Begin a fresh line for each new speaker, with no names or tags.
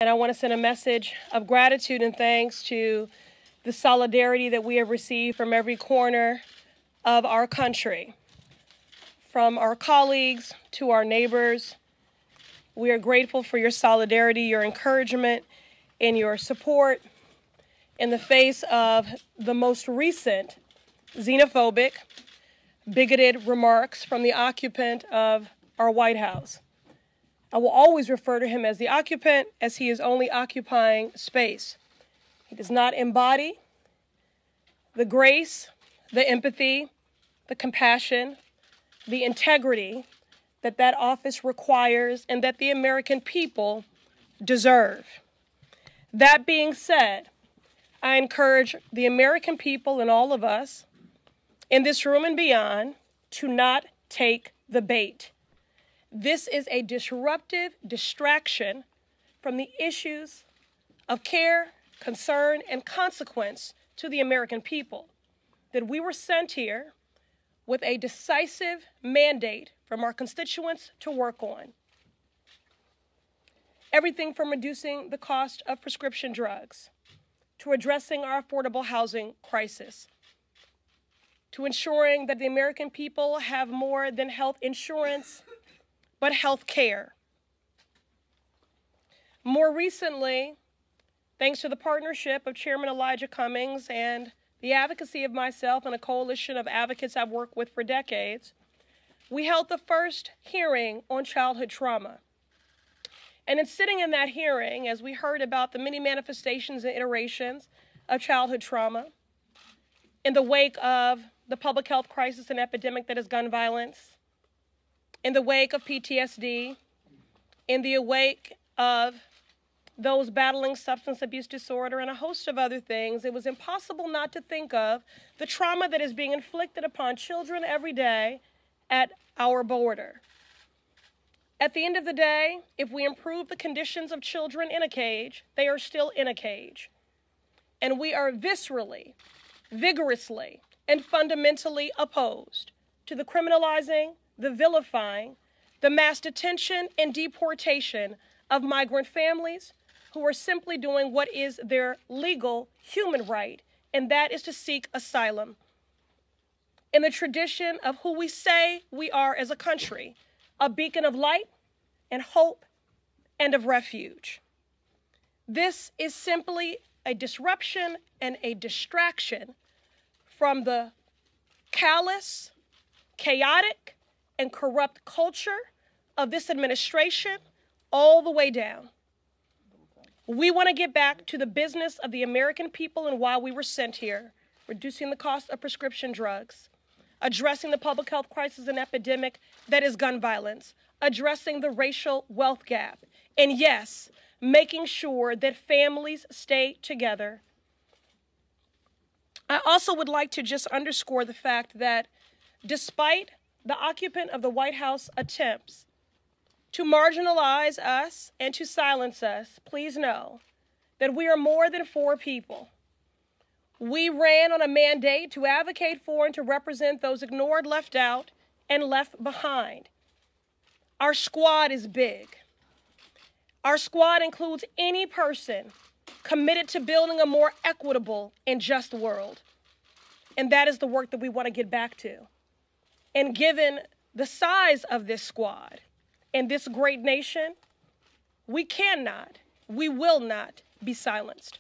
And I want to send a message of gratitude and thanks to the solidarity that we have received from every corner of our country, from our colleagues to our neighbors. We are grateful for your solidarity, your encouragement, and your support in the face of the most recent xenophobic, bigoted remarks from the occupant of our White House. I will always refer to him as the occupant, as he is only occupying space. He does not embody the grace, the empathy, the compassion, the integrity that that office requires and that the American people deserve. That being said, I encourage the American people and all of us in this room and beyond to not take the bait. This is a disruptive distraction from the issues of care, concern, and consequence to the American people. That we were sent here with a decisive mandate from our constituents to work on. Everything from reducing the cost of prescription drugs, to addressing our affordable housing crisis, to ensuring that the American people have more than health insurance, but health care. More recently, thanks to the partnership of Chairman Elijah Cummings and the advocacy of myself and a coalition of advocates I've worked with for decades, we held the first hearing on childhood trauma. And in sitting in that hearing, as we heard about the many manifestations and iterations of childhood trauma, in the wake of the public health crisis and epidemic that is gun violence, in the wake of PTSD, in the wake of those battling substance abuse disorder and a host of other things, it was impossible not to think of the trauma that is being inflicted upon children every day at our border. At the end of the day, if we improve the conditions of children in a cage, they are still in a cage. And we are viscerally, vigorously, and fundamentally opposed to the criminalizing, the vilifying, the mass detention and deportation of migrant families who are simply doing what is their legal human right, and that is to seek asylum in the tradition of who we say we are as a country, a beacon of light and hope and of refuge. This is simply a disruption and a distraction from the callous, chaotic, and corrupt culture of this administration all the way down. We want to get back to the business of the American people and why we were sent here, reducing the cost of prescription drugs, addressing the public health crisis and epidemic that is gun violence, addressing the racial wealth gap, and yes, making sure that families stay together. I also would like to just underscore the fact that despite the occupant of the White House attempts to marginalize us and to silence us, please know that we are more than 4 people. We ran on a mandate to advocate for and to represent those ignored, left out, and left behind. Our squad is big. Our squad includes any person committed to building a more equitable and just world. And that is the work that we want to get back to. And given the size of this squad and this great nation, we cannot, we will not be silenced.